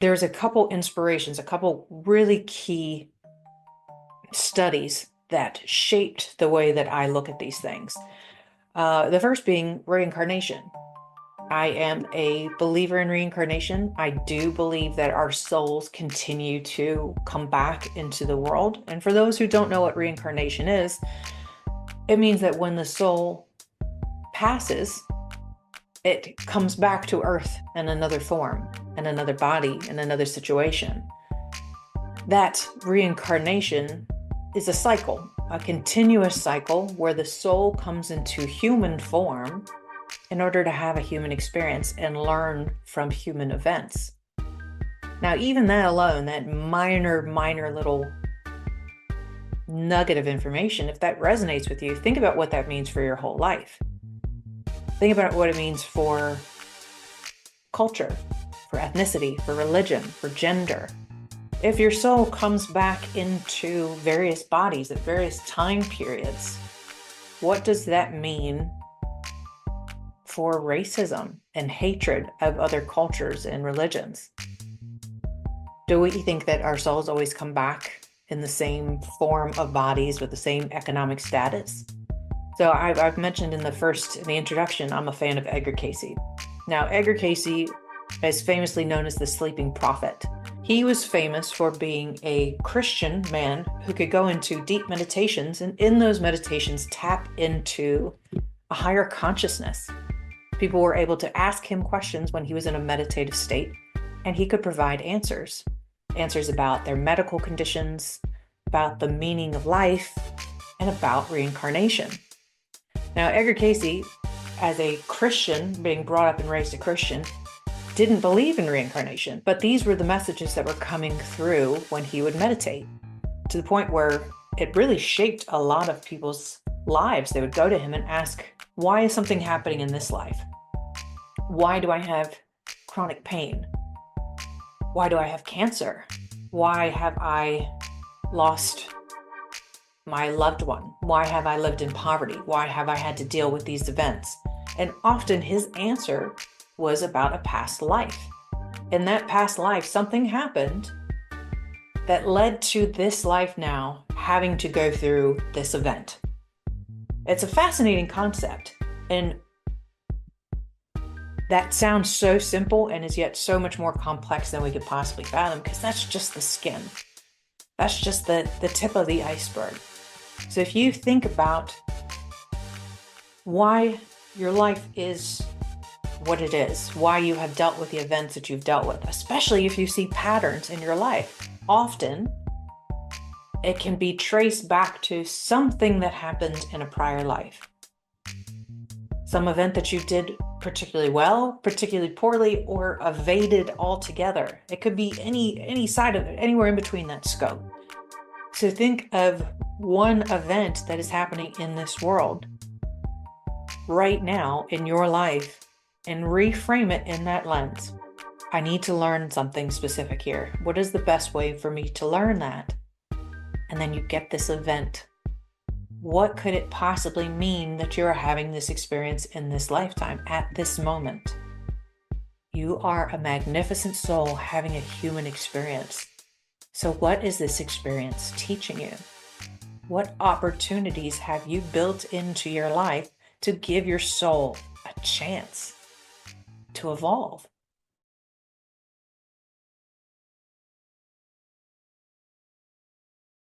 there's a couple inspirations, a couple really key studies that shaped the way that I look at these things. The first being reincarnation. I am a believer in reincarnation. I do believe that our souls continue to come back into the world. And for those who don't know what reincarnation is, it means that when the soul passes, it comes back to Earth in another form, in another body, in another situation. That reincarnation is a cycle, a continuous cycle where the soul comes into human form in order to have a human experience and learn from human events. Now, even that alone, that minor little nugget of information, if that resonates with you, think about what that means for your whole life. Think about what it means for culture, for ethnicity, for religion, for gender. If your soul comes back into various bodies at various time periods, what does that mean for racism and hatred of other cultures and religions? Do we think that our souls always come back in the same form of bodies with the same economic status? So I've mentioned in the introduction, I'm a fan of Edgar Cayce. Now, Edgar Cayce is famously known as the sleeping prophet. He was famous for being a Christian man who could go into deep meditations, and in those meditations tap into a higher consciousness. People were able to ask him questions when he was in a meditative state, and he could provide answers about their medical conditions, about the meaning of life, and about reincarnation. Now, Edgar Cayce, as a Christian, being brought up and raised a Christian, didn't believe in reincarnation, but these were the messages that were coming through when he would meditate, to the point where it really shaped a lot of people's lives. They would go to him and ask, why is something happening in this life? Why do I have chronic pain? Why do I have cancer? Why have I lost my loved one? Why have I lived in poverty? Why have I had to deal with these events? And often his answer was about a past life. In that past life, something happened that led to this life now having to go through this event. It's a fascinating concept, and that sounds so simple and is yet so much more complex than we could possibly fathom, because that's just the skin. That's just the tip of the iceberg. So if you think about why your life is what it is, why you have dealt with the events that you've dealt with, especially if you see patterns in your life, often it can be traced back to something that happened in a prior life. Some event that you did particularly well, particularly poorly, or evaded altogether. It could be any side of it, anywhere in between that scope. So think of one event that is happening in this world right now in your life and reframe it in that lens. I need to learn something specific here. What is the best way for me to learn that? And then you get this event. What could it possibly mean that you're having this experience in this lifetime at this moment? You are a magnificent soul having a human experience. So what is this experience teaching you? What opportunities have you built into your life to give your soul a chance to evolve?